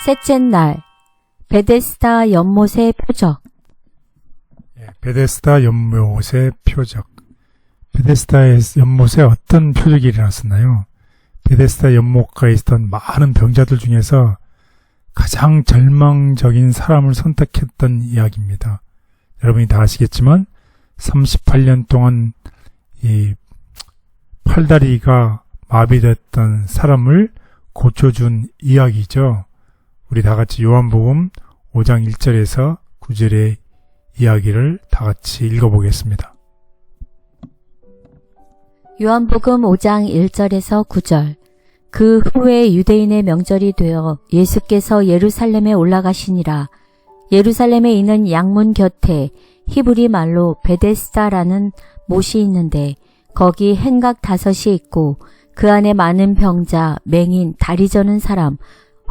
셋째 날 베데스다 연못의 표적. 베데스다 연못의 표적. 베데스다의 연못에 어떤 표적이 일어났었나요? 베데스다 연못가에 있었던 많은 병자들 중에서 가장 절망적인 사람을 선택했던 이야기입니다. 여러분이 다 아시겠지만 38년 동안 이 팔다리가 마비됐던 사람을 고쳐준 이야기죠. 우리 다 같이 요한복음 5장 1절에서 9절의 이야기를 다 같이 읽어보겠습니다. 요한복음 5장 1절에서 9절. 그 후에 유대인의 명절이 되어 예수께서 예루살렘에 올라가시니라. 예루살렘에 있는 양문 곁에 히브리 말로 베데스다라는 못이 있는데 거기 행각 5이 있고 그 안에 많은 병자, 맹인, 다리 저는 사람,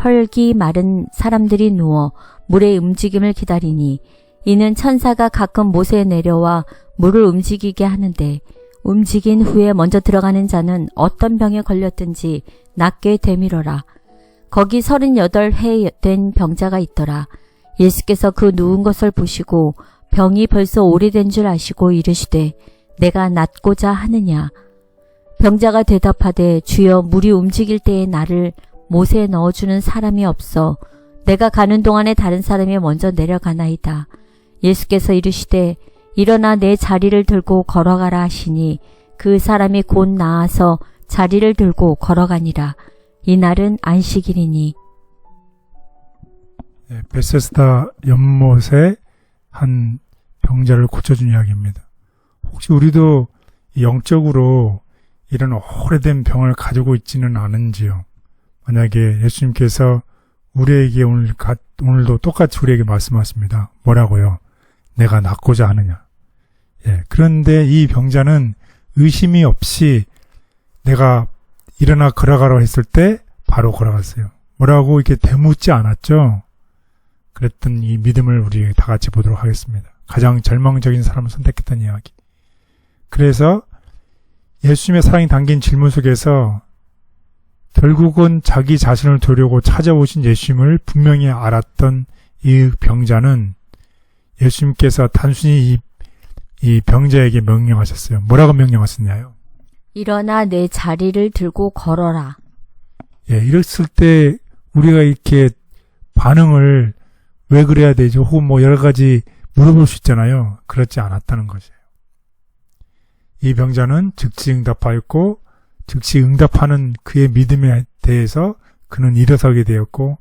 헐기 마른 사람들이 누워 물의 움직임을 기다리니 이는 천사가 가끔 못에 내려와 물을 움직이게 하는데 움직인 후에 먼저 들어가는 자는 어떤 병에 걸렸든지 낫게 되밀어라. 거기 38해 된 병자가 있더라. 예수께서 그 누운 것을 보시고 병이 벌써 오래된 줄 아시고 이르시되 내가 낫고자 하느냐. 병자가 대답하되 주여 물이 움직일 때에 나를 못에 넣어주는 사람이 없어 내가 가는 동안에 다른 사람이 먼저 내려가나이다. 예수께서 이르시되 일어나 내 자리를 들고 걸어가라 하시니 그 사람이 곧 나아서 자리를 들고 걸어가니라. 이날은 안식일이니. 베데스다 연못에 한 병자를 고쳐준 이야기입니다. 혹시 우리도 영적으로 이런 오래된 병을 가지고 있지는 않은지요? 만약에 예수님께서 우리에게 오늘도 똑같이 우리에게 말씀하십니다. 뭐라고요? 내가 낫고자 하느냐. 그런데 이 병자는 의심이 없이 내가 일어나 걸어가라고 했을 때 바로 걸어갔어요. 뭐라고 이렇게 되묻지 않았죠? 그랬던 이 믿음을 우리 다 같이 보도록 하겠습니다. 가장 절망적인 사람을 선택했던 이야기. 그래서 예수님의 사랑이 담긴 질문 속에서 결국은 자기 자신을 도우려고 찾아오신 예수님을 분명히 알았던 이 병자는 예수님께서 단순히 이 병자에게 명령하셨어요. 뭐라고 명령하셨냐요? 일어나 내 자리를 들고 걸어라. 이랬을 때 우리가 이렇게 반응을 왜 그래야 되죠? 혹은 뭐 여러 가지 물어볼 수 있잖아요. 그렇지 않았다는 것이에요. 이 병자는 즉시 응답하였고 즉시 응답하는 그의 믿음에 대해서 그는 일어서게 되었고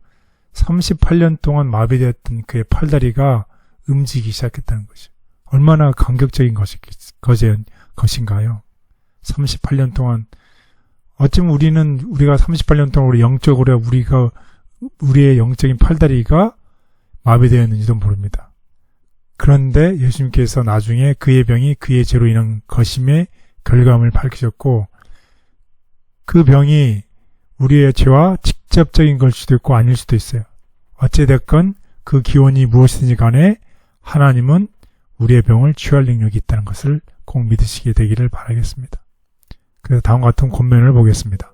38년 동안 마비되었던 그의 팔다리가 움직이기 시작했다는 것이죠. 얼마나 감격적인 것인가요? 38년 동안 어쩌면 우리가 38년 동안 우리 영적으로 우리의 영적인 팔다리가 마비되었는지도 모릅니다. 그런데 예수님께서 나중에 그의 병이 그의 죄로 인한 것임의 결과를 밝히셨고 그 병이 우리의 죄와 직접적인 걸 수도 있고 아닐 수도 있어요. 어찌됐건 그 기원이 무엇이든지 간에 하나님은 우리의 병을 치유할 능력이 있다는 것을 꼭 믿으시게 되기를 바라겠습니다. 그래서 다음과 같은 권면을 보겠습니다.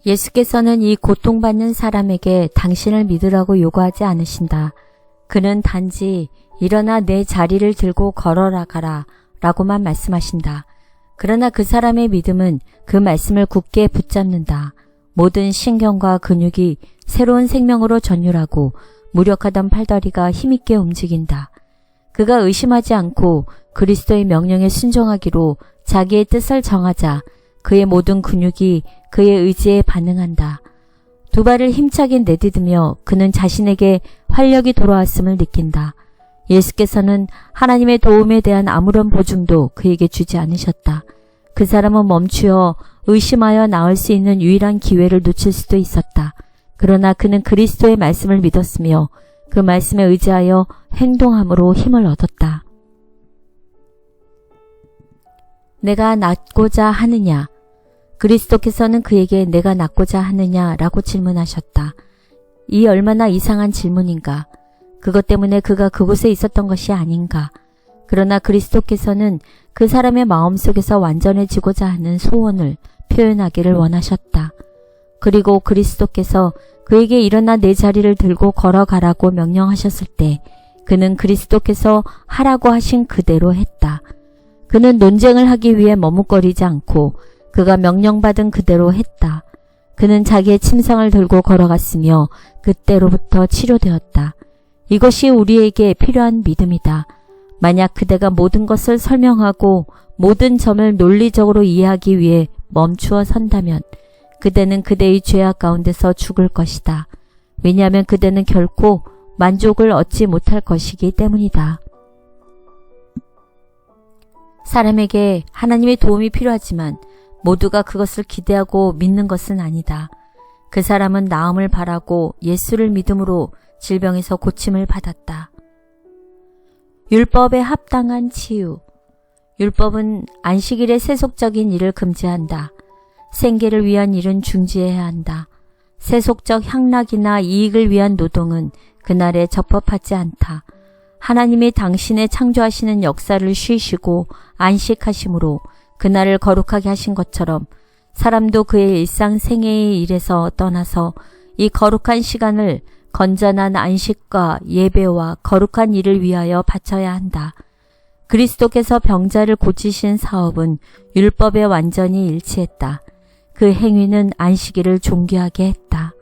예수께서는 이 고통받는 사람에게 당신을 믿으라고 요구하지 않으신다. 그는 단지 일어나 내 자리를 들고 걸어라 가라 라고만 말씀하신다. 그러나 그 사람의 믿음은 그 말씀을 굳게 붙잡는다. 모든 신경과 근육이 새로운 생명으로 전율하고 무력하던 팔다리가 힘있게 움직인다. 그가 의심하지 않고 그리스도의 명령에 순종하기로 자기의 뜻을 정하자 그의 모든 근육이 그의 의지에 반응한다. 두 발을 힘차게 내디디며 그는 자신에게 활력이 돌아왔음을 느낀다. 예수께서는 하나님의 도움에 대한 아무런 보증도 그에게 주지 않으셨다. 그 사람은 멈추어 의심하여 나을 수 있는 유일한 기회를 놓칠 수도 있었다. 그러나 그는 그리스도의 말씀을 믿었으며 그 말씀에 의지하여 행동함으로 힘을 얻었다. 내가 낫고자 하느냐? 그리스도께서는 그에게 내가 낫고자 하느냐라고 질문하셨다. 이 얼마나 이상한 질문인가? 그것 때문에 그가 그곳에 있었던 것이 아닌가? 그러나 그리스도께서는 그 사람의 마음속에서 완전해지고자 하는 소원을 표현하기를 원하셨다. 그리고 그리스도께서 그에게 일어나 내 자리를 들고 걸어가라고 명령하셨을 때 그는 그리스도께서 하라고 하신 그대로 했다. 그는 논쟁을 하기 위해 머뭇거리지 않고 그가 명령받은 그대로 했다. 그는 자기의 침상을 들고 걸어갔으며 그때로부터 치료되었다. 이것이 우리에게 필요한 믿음이다. 만약 그대가 모든 것을 설명하고 모든 점을 논리적으로 이해하기 위해 멈추어 선다면 그대는 그대의 죄악 가운데서 죽을 것이다. 왜냐하면 그대는 결코 만족을 얻지 못할 것이기 때문이다. 사람에게 하나님의 도움이 필요하지만 모두가 그것을 기대하고 믿는 것은 아니다. 그 사람은 나음을 바라고 예수를 믿음으로 질병에서 고침을 받았다. 율법에 합당한 치유. 율법은 안식일의 세속적인 일을 금지한다. 생계를 위한 일은 중지해야 한다. 세속적 향락이나 이익을 위한 노동은 그날에 적법하지 않다. 하나님이 당신의 창조하시는 역사를 쉬시고 안식하심으로 그날을 거룩하게 하신 것처럼 사람도 그의 일상생애의 일에서 떠나서 이 거룩한 시간을 건전한 안식과 예배와 거룩한 일을 위하여 바쳐야 한다. 그리스도께서 병자를 고치신 사업은 율법에 완전히 일치했다. 그 행위는 안식일을 존귀하게 했다.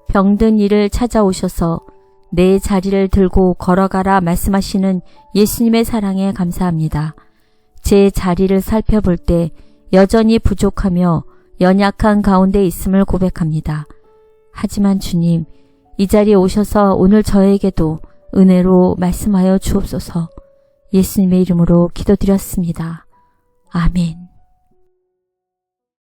병든 이를 찾아오셔서 내 자리를 들고 걸어가라 말씀하시는 예수님의 사랑에 감사합니다. 제 자리를 살펴볼 때 여전히 부족하며 연약한 가운데 있음을 고백합니다. 하지만 주님, 이 자리에 오셔서 오늘 저에게도 은혜로 말씀하여 주옵소서. 예수님의 이름으로 기도드렸습니다. 아멘.